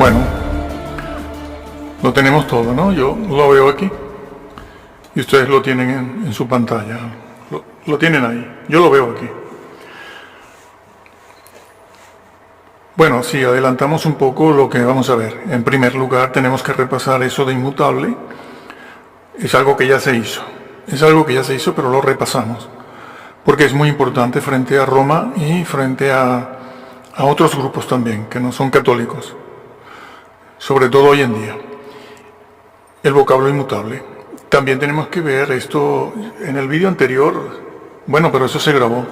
Bueno, lo tenemos todo, ¿no? Yo lo veo aquí y ustedes lo tienen en su pantalla. Lo tienen ahí, yo lo veo aquí. Bueno, si adelantamos un poco lo que vamos a ver. En primer lugar, tenemos que repasar eso de inmutable. Es algo que ya se hizo. Es algo que ya se hizo, pero lo repasamos. Porque es muy importante frente a Roma y frente a otros grupos también, que no son católicos. Sobre todo hoy en día. El vocablo inmutable. También tenemos que ver esto en el vídeo anterior. Bueno, pero eso se grabó.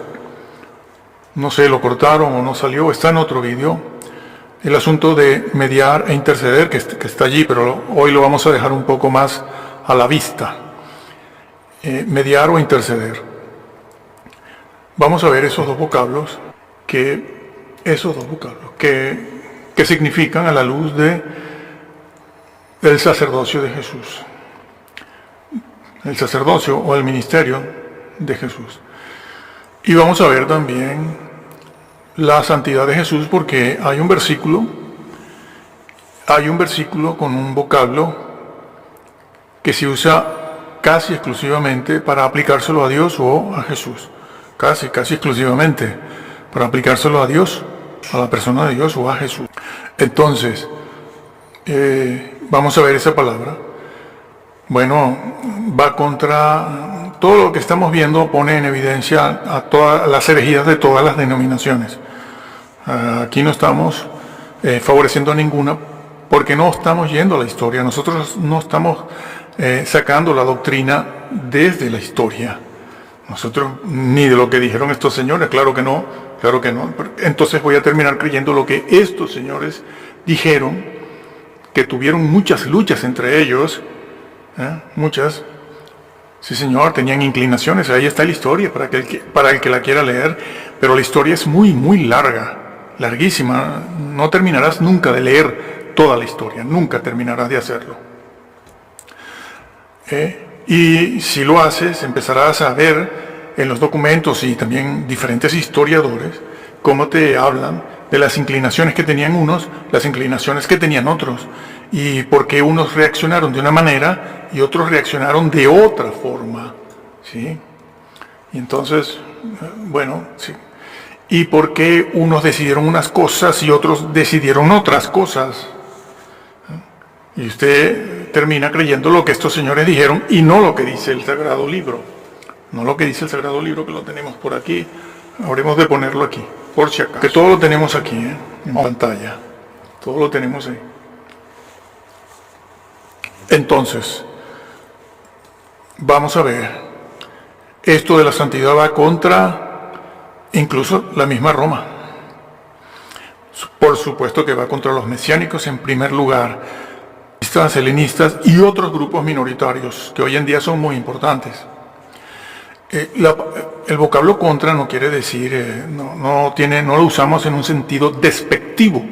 No sé, lo cortaron o no salió, está en otro vídeo. El asunto de mediar e interceder, que está allí, pero hoy lo vamos a dejar un poco más a la vista. Mediar o interceder. Vamos a ver esos dos vocablos que significan a la luz del sacerdocio de Jesús. El sacerdocio o el ministerio de Jesús. Y vamos a ver también la santidad de Jesús, porque hay un versículo con un vocablo que se usa casi exclusivamente para aplicárselo a Dios o a Jesús. Casi exclusivamente para aplicárselo a Dios, a la persona de Dios o a Jesús. Entonces, vamos a ver esa palabra. Bueno, va contra todo lo que estamos viendo, pone en evidencia a todas las herejías de todas las denominaciones. Aquí no estamos favoreciendo a ninguna, porque no estamos yendo a la historia. Nosotros no estamos sacando la doctrina desde la historia. Nosotros, ni de lo que dijeron estos señores, claro que no. Entonces voy a terminar creyendo lo que estos señores dijeron, que tuvieron muchas luchas entre ellos, muchas. Sí, señor, tenían inclinaciones, ahí está la historia para el que la quiera leer, pero la historia es muy, muy larga, larguísima. No terminarás nunca de leer toda la historia, nunca terminarás de hacerlo. Y si lo haces, empezarás a ver en los documentos y también diferentes historiadores cómo te hablan de las inclinaciones que tenían unos, las inclinaciones que tenían otros, y por qué unos reaccionaron de una manera y otros reaccionaron de otra forma, ¿sí? Y entonces, bueno, sí. Y por qué unos decidieron unas cosas y otros decidieron otras cosas. Y usted termina creyendo lo que estos señores dijeron y no lo que dice el Sagrado Libro. No lo que dice el Sagrado Libro, que lo tenemos por aquí. Habremos de ponerlo aquí, por si acaso. Que todo lo tenemos aquí, en pantalla. Todo lo tenemos ahí. Entonces, vamos a ver. Esto de la santidad va contra incluso la misma Roma. Por supuesto que va contra los mesiánicos en primer lugar, helenistas y otros grupos minoritarios que hoy en día son muy importantes. El vocablo contra no quiere decir, no lo usamos en un sentido despectivo,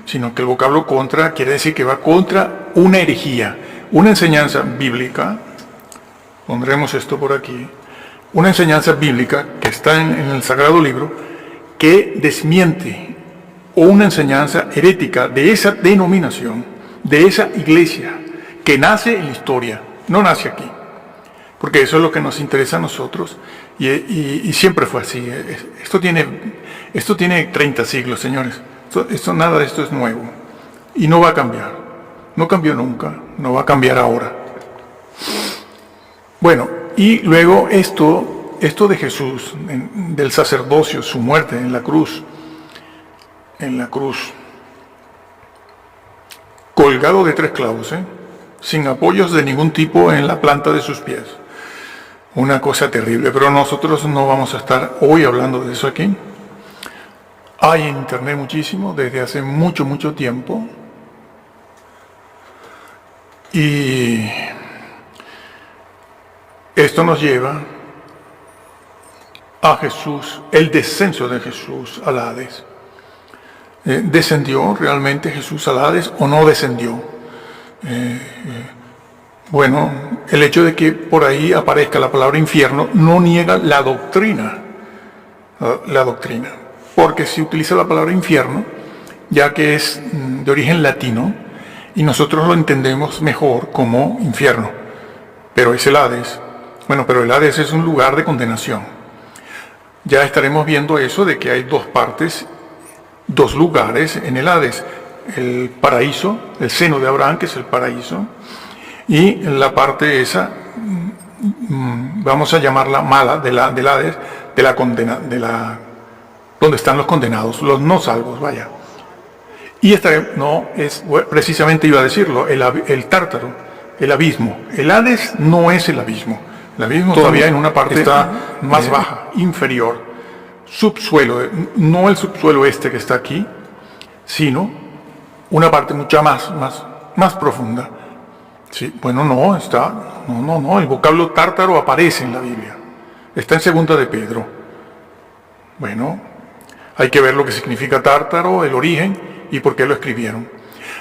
sino que el vocablo contra quiere decir que va contra una herejía, una enseñanza bíblica. Pondremos esto por aquí. Una enseñanza bíblica que está en el Sagrado Libro que desmiente, o una enseñanza herética de esa denominación, de esa iglesia, que nace en la historia, no nace aquí. Porque eso es lo que nos interesa a nosotros, y siempre fue así. Esto tiene 30 siglos, señores. Nada de esto es nuevo, y no va a cambiar. No cambió nunca, no va a cambiar ahora. Bueno, y luego esto de Jesús, del sacerdocio, su muerte en la cruz, colgado de 3 clavos, sin apoyos de ningún tipo en la planta de sus pies. Una cosa terrible, pero nosotros no vamos a estar hoy hablando de eso aquí. Hay en internet muchísimo, desde hace mucho, mucho tiempo. Y esto nos lleva a Jesús, el descenso de Jesús al Hades. ¿Descendió realmente Jesús al Hades o no descendió? Bueno, el hecho de que por ahí aparezca la palabra infierno no niega la doctrina, porque si utiliza la palabra infierno, ya que es de de origen latino y nosotros lo entendemos mejor como infierno, pero es el Hades. Bueno, pero el Hades es un lugar de condenación. Ya estaremos viendo eso de que hay dos partes, dos lugares en el Hades. El paraíso, el seno de Abraham, que es el paraíso, y la parte esa, vamos a llamarla mala, del Hades, de la condena, donde están los condenados, los no salvos, vaya. Y no es, precisamente iba a decirlo, el Tártaro, el abismo. El Hades no es el abismo. El abismo todavía en una parte está más baja, inferior, subsuelo, no el subsuelo este que está aquí, sino una parte mucha más profunda. Sí, bueno, no, el vocablo tártaro aparece en la Biblia. Está en Segunda de Pedro. Bueno, hay que ver lo que significa tártaro, el origen y por qué lo escribieron.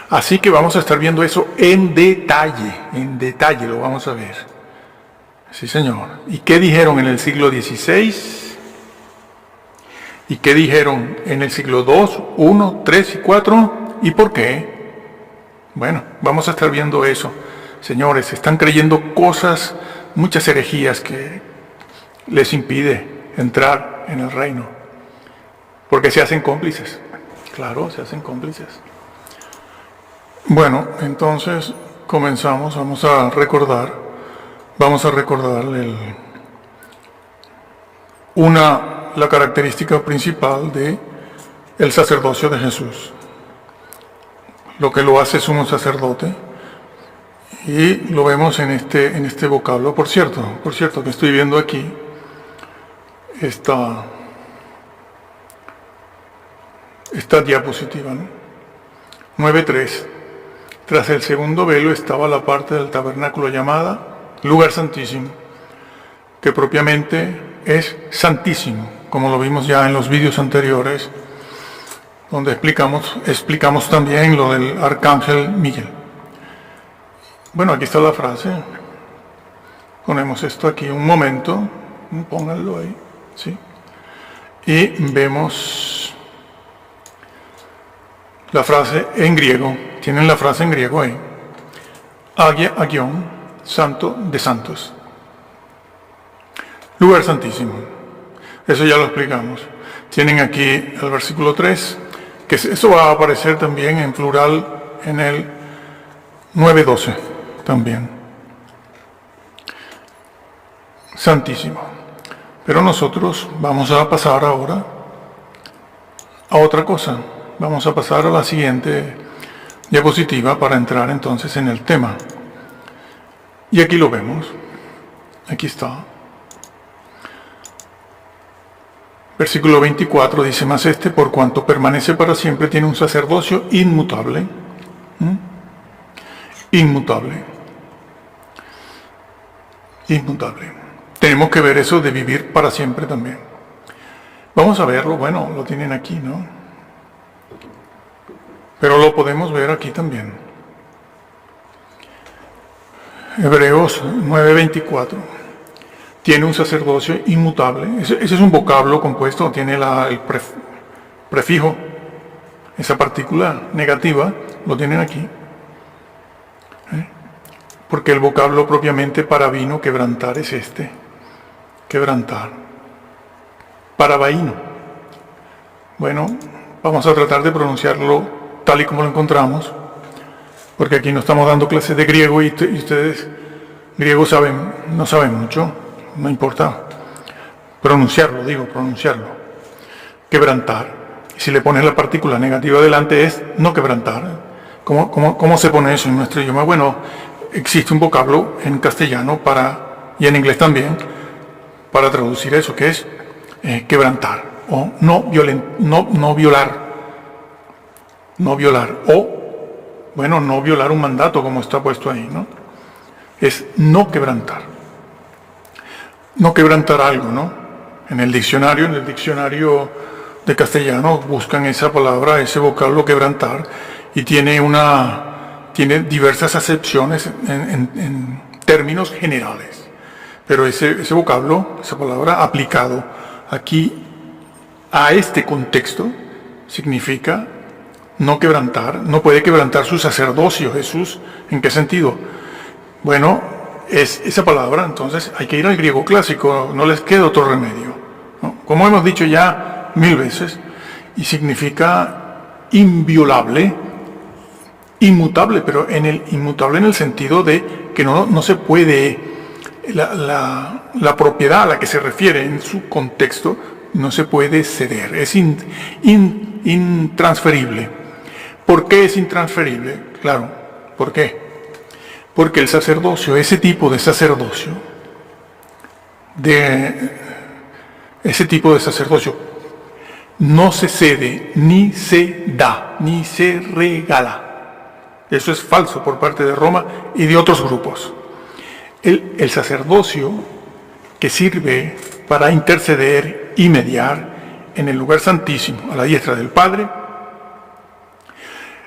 Así que vamos a estar viendo eso en detalle lo vamos a ver. Sí, señor. ¿Y qué dijeron en el siglo XVI? ¿Y qué dijeron en el siglo II, I, III y IV? ¿Y por qué? Bueno, vamos a estar viendo eso. Señores, están creyendo cosas, muchas herejías que les impide entrar en el reino. Porque se hacen cómplices. Claro, se hacen cómplices. Bueno, entonces comenzamos, vamos a recordar la característica principal de el sacerdocio de Jesús. Lo que lo hace sumo sacerdote, y lo vemos en este vocablo. Por cierto, que estoy viendo aquí esta diapositiva, ¿no? 9.3. Tras el segundo velo estaba la parte del tabernáculo llamada lugar santísimo, que propiamente es santísimo, como lo vimos ya en los vídeos anteriores, donde explicamos también lo del arcángel Miguel. Bueno, aquí está la frase. Ponemos esto aquí un momento, pónganlo ahí, ¿sí? Y vemos la frase en griego. Tienen la frase en griego ahí. Agion, santo de santos. Lugar santísimo. Eso ya lo explicamos. Tienen aquí el versículo 3, que eso va a aparecer también en plural en el 9.12 también. Santísimo. Pero nosotros vamos a pasar ahora a otra cosa. Vamos a pasar a la siguiente diapositiva para entrar entonces en el tema. Y aquí lo vemos. Aquí está. Versículo 24 dice: mas este, por cuanto permanece para siempre, tiene un sacerdocio inmutable. Inmutable. Tenemos que ver eso de vivir para siempre también. Vamos a verlo, bueno, lo tienen aquí, ¿no? Pero lo podemos ver aquí también. Hebreos 9:24. Tiene un sacerdocio inmutable. Ese es un vocablo compuesto, tiene el prefijo, esa partícula negativa, lo tienen aquí. Porque el vocablo propiamente para vino, quebrantar, es este. Quebrantar. Para vaino. Bueno, vamos a tratar de pronunciarlo tal y como lo encontramos, porque aquí no estamos dando clases de griego y ustedes griego no saben mucho, no importa pronunciarlo, quebrantar. Y si le pones la partícula negativa delante es no quebrantar. ¿Cómo se pone eso en nuestro idioma? Bueno, existe un vocablo en castellano y en inglés también para traducir eso, que es quebrantar o no violar, o bueno, no violar un mandato como está puesto ahí, ¿no? Es no quebrantar algo, ¿no? En el diccionario de castellano buscan esa palabra, ese vocablo quebrantar, y tiene diversas acepciones en términos generales. Pero ese vocablo, esa palabra aplicado aquí a este contexto, significa no quebrantar, no puede quebrantar su sacerdocio. Jesús, ¿en qué sentido? Bueno, es esa palabra, entonces hay que ir al griego clásico, no les queda otro remedio, ¿no? Como hemos dicho ya 1000 veces, y significa inviolable, inmutable, pero inmutable en el sentido de que no se puede, la propiedad a la que se refiere en su contexto no se puede ceder, es intransferible. ¿Por qué es intransferible? Claro, ¿por qué? Porque el sacerdocio, ese tipo de sacerdocio, no se cede, ni se da, ni se regala. Eso es falso por parte de Roma y de otros grupos. El sacerdocio que sirve para interceder y mediar en el lugar santísimo, a la diestra del Padre,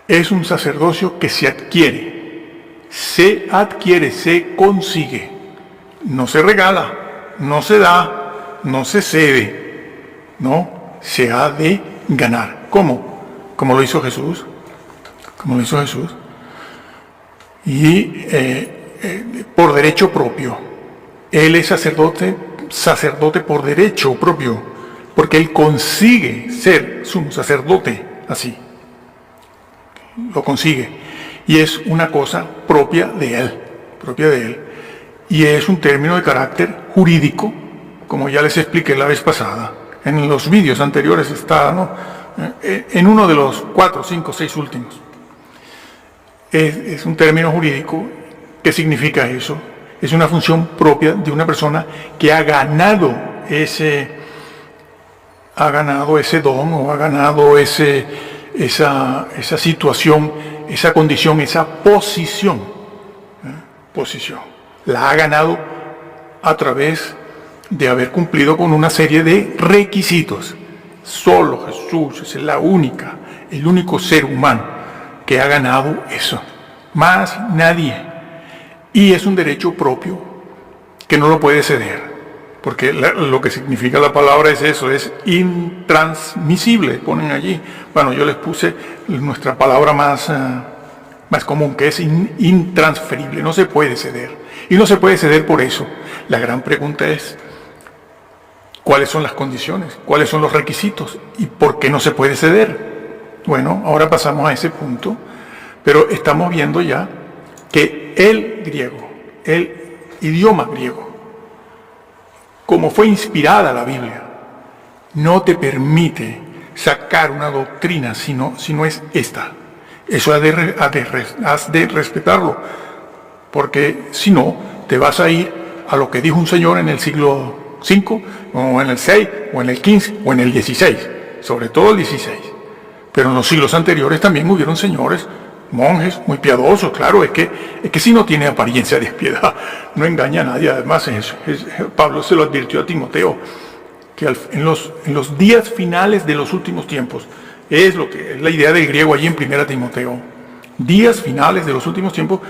es un sacerdocio que se adquiere, se consigue. No se regala, no se da, no se cede, no, se ha de ganar. ¿Cómo? Como lo hizo Jesús. Como lo hizo Jesús. Y por derecho propio. Él es sacerdote por derecho propio, porque él consigue ser sumo sacerdote así. Lo consigue. Y es una cosa propia de él. Y es un término de carácter jurídico, como ya les expliqué la vez pasada. En los vídeos anteriores está, ¿no? En uno de los 4, 5, 6 últimos. Es un término jurídico. ¿Qué significa eso? Es una función propia de una persona que ha ganado ese don, o ha ganado esa situación, esa condición, esa posición. La ha ganado a través de haber cumplido con una serie de requisitos. Solo Jesús es el único ser humano que ha ganado eso. Más nadie. Y es un derecho propio que no lo puede ceder. Porque lo que significa la palabra es eso, es intransmisible, ponen allí. Bueno, yo les puse nuestra palabra más común, que es intransferible, no se puede ceder. Y no se puede ceder por eso. La gran pregunta es, ¿cuáles son las condiciones? ¿Cuáles son los requisitos? ¿Y por qué no se puede ceder? Bueno, ahora pasamos a ese punto, pero estamos viendo ya que el idioma griego, como fue inspirada la Biblia, no te permite sacar una doctrina si no es esta. Eso has de respetarlo, porque si no, te vas a ir a lo que dijo un señor en el siglo V, o en el VI, o en el XV, o en el XVI, sobre todo el XVI. Pero en los siglos anteriores también hubieron señores, monjes muy piadosos, claro, es que si no tiene apariencia de piedad, no engaña a nadie. Además, Pablo se lo advirtió a Timoteo, que en los días finales de los últimos tiempos, es lo que es la idea del griego allí en 1 Timoteo, días finales de los últimos tiempos,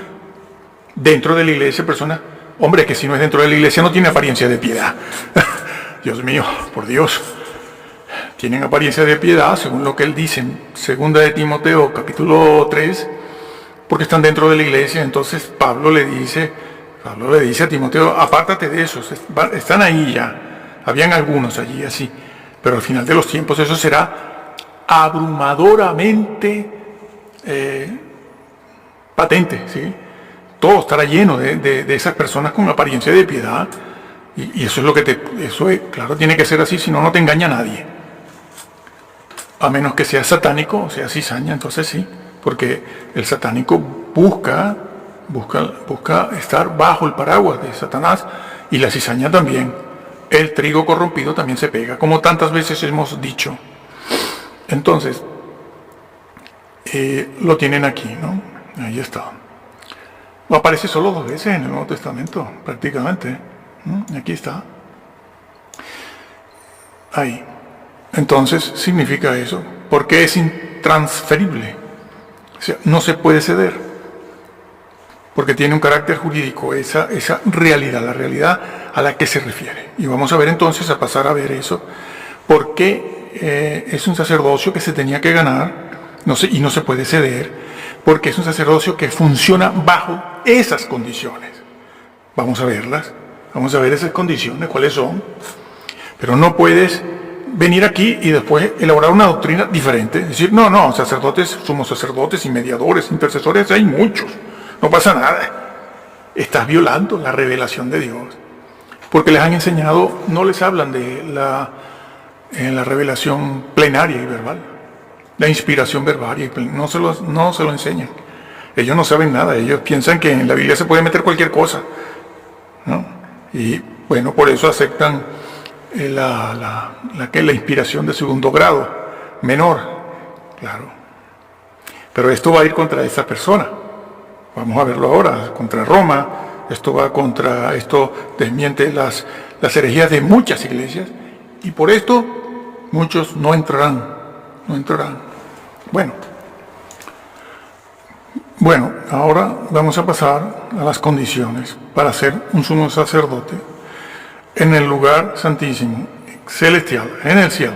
dentro de la iglesia, personas, hombre, que si no es dentro de la iglesia no tiene apariencia de piedad. Dios mío, por Dios. Tienen apariencia de piedad, según lo que él dice en 2 Timoteo, capítulo 3, porque están dentro de la iglesia. Entonces Pablo le dice a Timoteo, apártate de esos, están ahí ya. Habían algunos allí así, pero al final de los tiempos eso será abrumadoramente patente, ¿sí? Todo estará lleno de esas personas con apariencia de piedad, y eso es lo que claro, tiene que ser así, si no, no te engaña nadie. A menos que sea satánico, o sea cizaña, entonces sí, porque el satánico busca estar bajo el paraguas de Satanás, y la cizaña también. El trigo corrompido también se pega, como tantas veces hemos dicho. Entonces, lo tienen aquí, ¿no? Ahí está. Aparece solo 2 veces en el Nuevo Testamento, prácticamente. Aquí está. Ahí. Entonces, significa eso, porque es intransferible. O sea, no se puede ceder, porque tiene un carácter jurídico, esa realidad, la realidad a la que se refiere. Y vamos a ver entonces, a pasar a ver eso, porque es un sacerdocio que se tenía que ganar, y no se puede ceder, porque es un sacerdocio que funciona bajo esas condiciones. Vamos a verlas, vamos a ver esas condiciones, cuáles son. Pero no puedes venir aquí y después elaborar una doctrina diferente. Decir, no, sacerdotes, somos sacerdotes y mediadores, intercesores, hay muchos. No pasa nada. Estás violando la revelación de Dios. Porque les han enseñado, no les hablan de la revelación plenaria y verbal. La inspiración verbal, no se lo enseñan. Ellos no saben nada, ellos piensan que en la Biblia se puede meter cualquier cosa, ¿no? Y bueno, por eso aceptan la inspiración de segundo grado, menor, claro. Pero esto va a ir contra esa persona. Vamos a verlo ahora, contra Roma. Esto desmiente las herejías de muchas iglesias, y por esto muchos no entrarán. Bueno, ahora vamos a pasar a las condiciones para ser un sumo sacerdote en el lugar santísimo, celestial, en el cielo,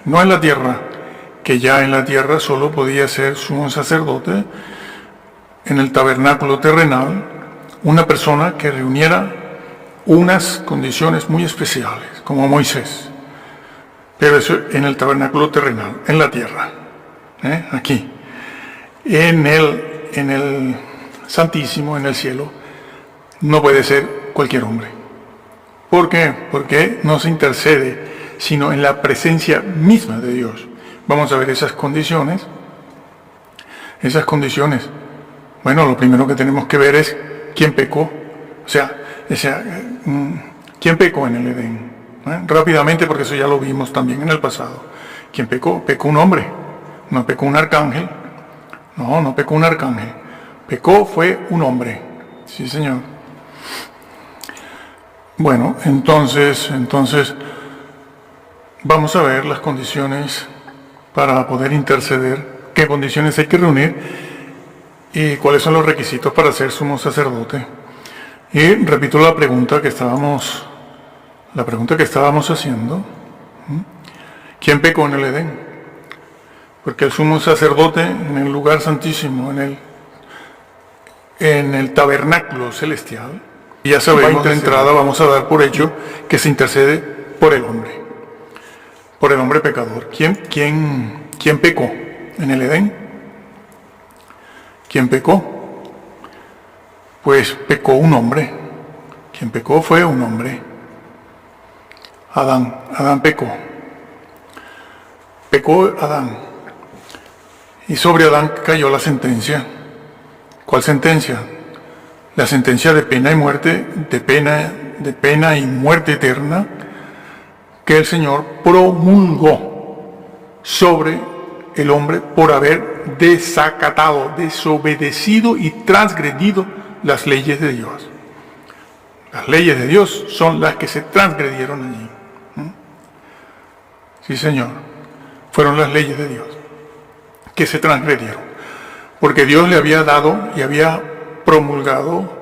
no en la tierra, que ya en la tierra solo podía ser sumo sacerdote en el tabernáculo terrenal una persona que reuniera unas condiciones muy especiales, como Moisés. Pero eso en el tabernáculo terrenal, en la tierra, aquí. En el Santísimo, en el cielo, no puede ser cualquier hombre. ¿Por qué? Porque no se intercede, sino en la presencia misma de Dios. Vamos a ver esas condiciones. Bueno, lo primero que tenemos que ver es quién pecó. O sea, ¿quién pecó en el Edén? Rápidamente, porque eso ya lo vimos también en el pasado. ¿Quién pecó? Pecó un hombre, no pecó un arcángel. No pecó un arcángel. Pecó fue un hombre. Sí, señor. Bueno, entonces vamos a ver las condiciones para poder interceder, qué condiciones hay que reunir y cuáles son los requisitos para ser sumo sacerdote. Y repito la pregunta que estábamos haciendo. ¿Quién pecó en el Edén? Porque el sumo sacerdote en el lugar santísimo, en el tabernáculo celestial, ya sabemos de entrada, vamos a dar por hecho que se intercede por el hombre pecador. ¿Quién pecó en el Edén? ¿Quién pecó? Pues pecó un hombre. Quien pecó fue un hombre. Adán pecó. Pecó Adán. Y sobre Adán cayó la sentencia. ¿Cuál sentencia? La sentencia de pena y muerte, de pena y muerte eterna, que el Señor promulgó sobre el hombre por haber desacatado, desobedecido y transgredido las leyes de Dios. Las leyes de Dios son las que se transgredieron allí. Sí, Señor, fueron las leyes de Dios que se transgredieron, porque Dios le había dado y había promulgado,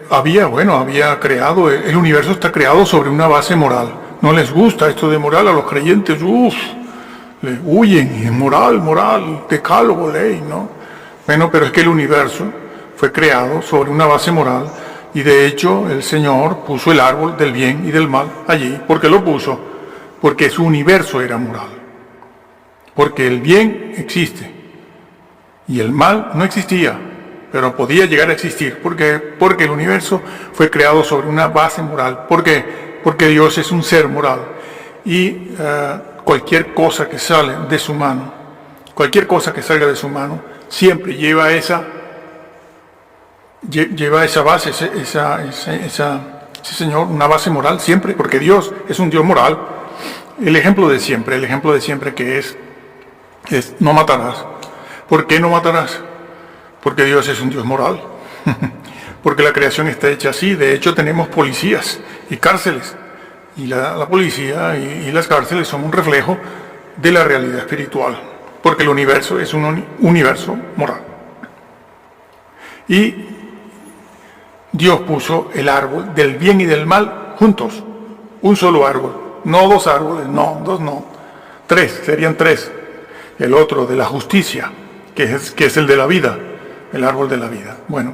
había creado, el universo está creado sobre una base moral. No les gusta esto de moral a los creyentes, le huyen, y moral, decálogo, ley, ¿no? Bueno, pero es que el universo fue creado sobre una base moral, y de hecho el Señor puso el árbol del bien y del mal allí. ¿Por qué lo puso? Porque su universo era moral. Porque el bien existe y el mal no existía, pero podía llegar a existir. ¿Por qué? Porque el universo fue creado sobre una base moral. ¿Por qué? Porque Dios es un ser moral. Y cualquier cosa que sale de su mano, siempre lleva esa base, sí, Señor, una base moral siempre, porque Dios es un Dios moral. El ejemplo de siempre que es no matarás. ¿Por qué no matarás? Porque Dios es un Dios moral. Porque la creación está hecha así. De hecho, tenemos policías y cárceles. Y la policía y las cárceles son un reflejo de la realidad espiritual. Porque el universo es un universo moral. Y Dios puso el árbol del bien y del mal juntos. Un solo árbol. No dos árboles, no, dos no. Serían tres. el otro de la justicia, que es el de la vida, el árbol de la vida. Bueno,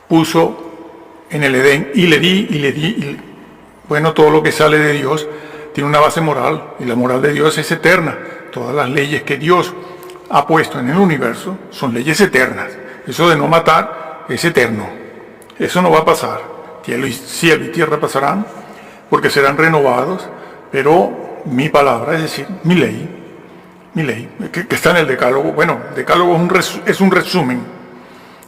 puso en el Edén y le di, bueno, todo lo que sale de Dios tiene una base moral, y la moral de Dios es eterna. Todas las leyes que Dios ha puesto en el universo son leyes eternas. Eso de no matar es eterno. Eso no va a pasar. Cielo y tierra pasarán, porque serán renovados, pero mi palabra, es decir, mi ley, que está en el Decálogo. Bueno, el Decálogo es un resumen.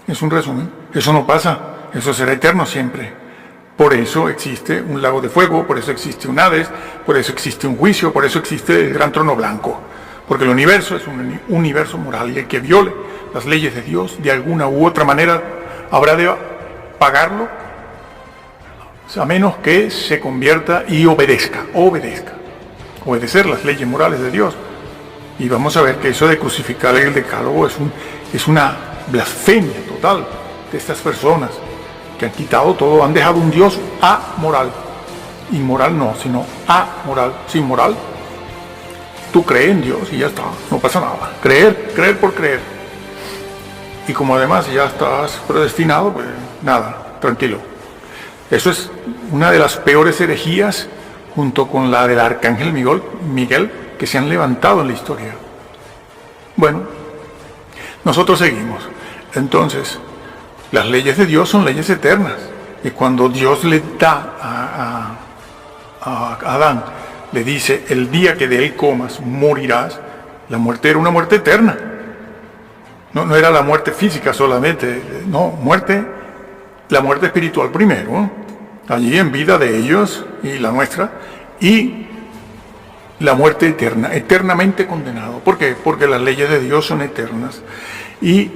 Eso no pasa. Eso será eterno siempre. Por eso existe un lago de fuego, por eso existe un Hades, por eso existe un juicio, por eso existe el gran trono blanco. Porque el universo es un universo moral, y el que viole las leyes de Dios de alguna u otra manera habrá de pagarlo, a menos que se convierta y obedezca. Obedecer las leyes morales de Dios. Y vamos a ver que eso de crucificar el Decálogo es una blasfemia total de estas personas que han quitado todo, han dejado un Dios amoral. Inmoral no, sino amoral. Sin moral, tú crees en Dios y ya está, no pasa nada. Creer por creer. Y como además ya estás predestinado, pues nada, tranquilo. Eso es una de las peores herejías, junto con la del arcángel Miguel, que se han levantado en la historia. Bueno, nosotros seguimos. Entonces, las leyes de Dios son leyes eternas. Y cuando Dios le da a Adán, le dice, el día que de él comas, morirás, la muerte era una muerte eterna. No era la muerte física solamente, no, la muerte espiritual primero, allí en vida de ellos y la nuestra, y la muerte eterna, eternamente condenado. ¿Por qué? Porque las leyes de Dios son eternas. Y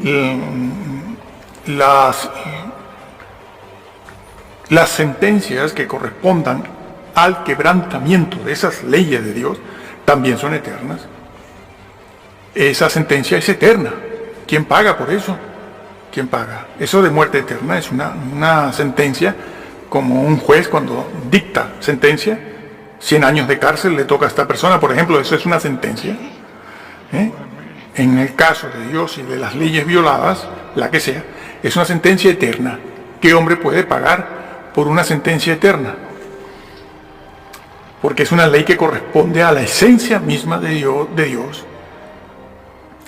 las sentencias que correspondan al quebrantamiento de esas leyes de Dios también son eternas. Esa sentencia es eterna. ¿Quién paga por eso? ¿Quién paga? Eso de muerte eterna es una sentencia, como un juez cuando dicta sentencia, 100 años de cárcel le toca a esta persona, por ejemplo, eso es una sentencia. En el caso de Dios y de las leyes violadas, la que sea, es una sentencia eterna. ¿Qué hombre puede pagar por una sentencia eterna? Porque es una ley que corresponde a la esencia misma de Dios.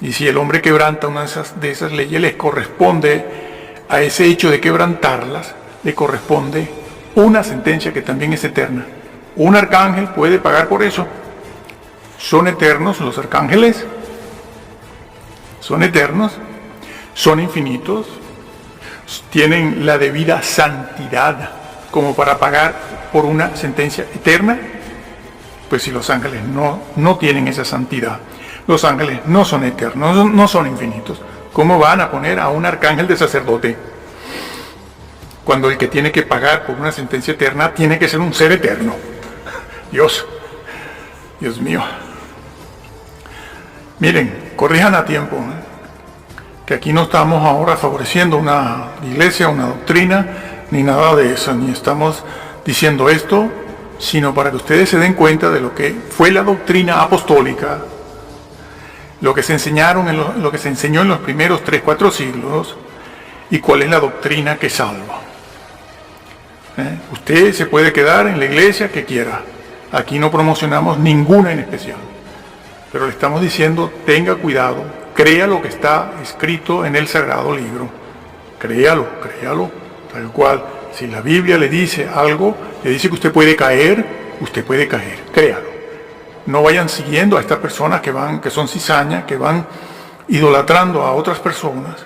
Y si el hombre quebranta una de esas leyes, les corresponde a ese hecho de quebrantarlas, le corresponde una sentencia que también es eterna. Un arcángel puede pagar por eso. Son eternos los arcángeles. Son eternos. Son infinitos. Tienen la debida santidad como para pagar por una sentencia eterna. Pues si los ángeles no tienen esa santidad, los ángeles no son eternos, no son infinitos, ¿cómo van a poner a un arcángel de sacerdote? Cuando el que tiene que pagar por una sentencia eterna tiene que ser un ser eterno. Dios mío. Miren, corrijan a tiempo, que aquí no estamos ahora favoreciendo una iglesia, una doctrina, ni nada de eso, ni estamos diciendo esto, sino para que ustedes se den cuenta de lo que fue la doctrina apostólica, lo que se lo que se enseñó en los primeros 3-4 siglos, y cuál es la doctrina que salva. Usted se puede quedar en la iglesia que quiera. Aquí no promocionamos ninguna en especial. Pero le estamos diciendo, tenga cuidado, crea lo que está escrito en el Sagrado Libro. Créalo, tal cual. Si la Biblia le dice algo, le dice que usted puede caer, créalo. No vayan siguiendo a estas personas que son cizañas, que van idolatrando a otras personas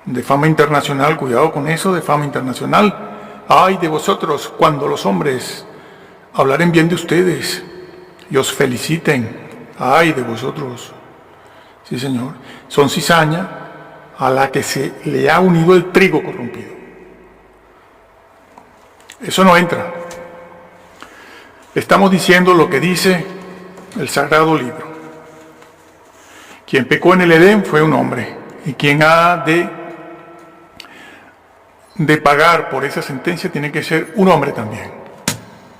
de fama internacional. Cuidado con eso, de fama internacional. Ay de vosotros cuando los hombres hablaren bien de ustedes y os feliciten. Ay de vosotros. Sí, Señor. Son cizaña a la que se le ha unido el trigo corrompido. Eso no entra. Estamos diciendo lo que dice el Sagrado Libro. Quien pecó en el Edén fue un hombre, y quien ha de pagar por esa sentencia tiene que ser un hombre también,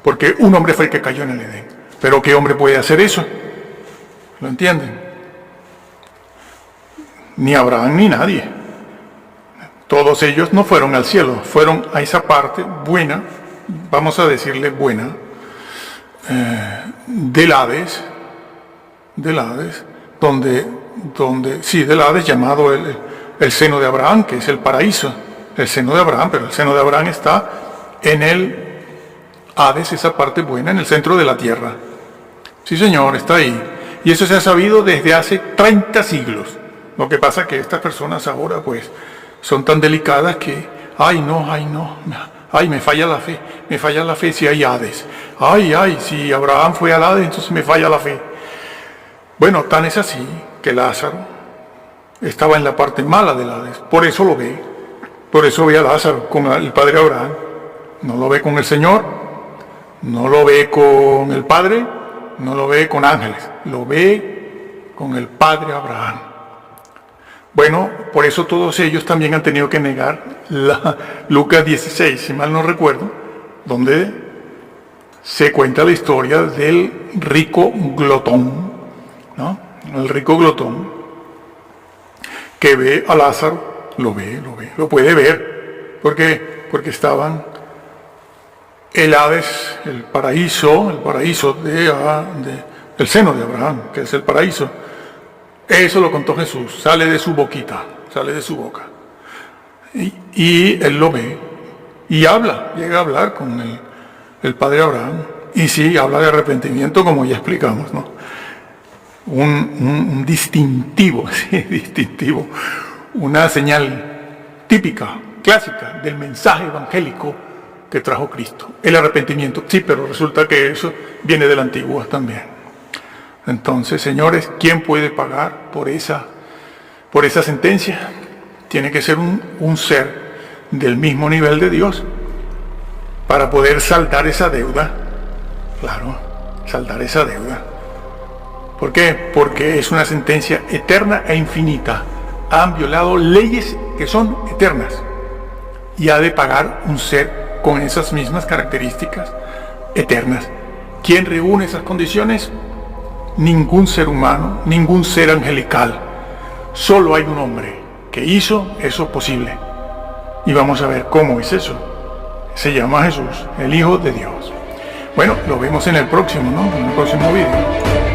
porque un hombre fue el que cayó en el Edén. Pero ¿qué hombre puede hacer eso? ¿Lo entienden? Ni Abraham ni nadie. Todos ellos no fueron al cielo, fueron a esa parte buena, vamos a decirle buena, del Hades, del Hades llamado el seno de Abraham, que es el paraíso, el seno de Abraham, pero el seno de Abraham está en el Hades, esa parte buena, en el centro de la tierra. Sí, señor, está ahí. Y eso se ha sabido desde hace 30 siglos. Lo que pasa es que estas personas ahora, pues, son tan delicadas que, ay, me falla la fe si hay Hades. Ay, si Abraham fue al Hades, entonces me falla la fe. Bueno, tan es así que Lázaro estaba en la parte mala del Hades, por eso lo ve. Por eso ve a Lázaro con el padre Abraham. No lo ve con el Señor, no lo ve con el Padre, no lo ve con ángeles, lo ve con el padre Abraham. Bueno, por eso todos ellos también han tenido que negar Lucas 16, si mal no recuerdo, donde se cuenta la historia del rico glotón, ¿no? El rico glotón que ve a Lázaro, lo puede ver, porque estaban el Hades, el paraíso del seno de Abraham, que es el paraíso. Eso lo contó Jesús, sale de su boquita, sale de su boca. Y él lo ve y llega a hablar con el padre Abraham. Y sí, habla de arrepentimiento, como ya explicamos, ¿no? Un distintivo, sí, distintivo, una señal típica, clásica del mensaje evangélico que trajo Cristo, el arrepentimiento. Sí, pero resulta que eso viene del Antiguo también. Entonces, señores, ¿quién puede pagar por esa sentencia? Tiene que ser un ser del mismo nivel de Dios para poder saldar esa deuda. Claro, saldar esa deuda. ¿Por qué? Porque es una sentencia eterna e infinita. Han violado leyes que son eternas y ha de pagar un ser con esas mismas características eternas. ¿Quién reúne esas condiciones? Ningún ser humano, ningún ser angelical. Solo hay un hombre que hizo eso posible. Y vamos a ver cómo es eso. Se llama Jesús, el Hijo de Dios. Bueno, lo vemos en el próximo, ¿no? En el próximo video.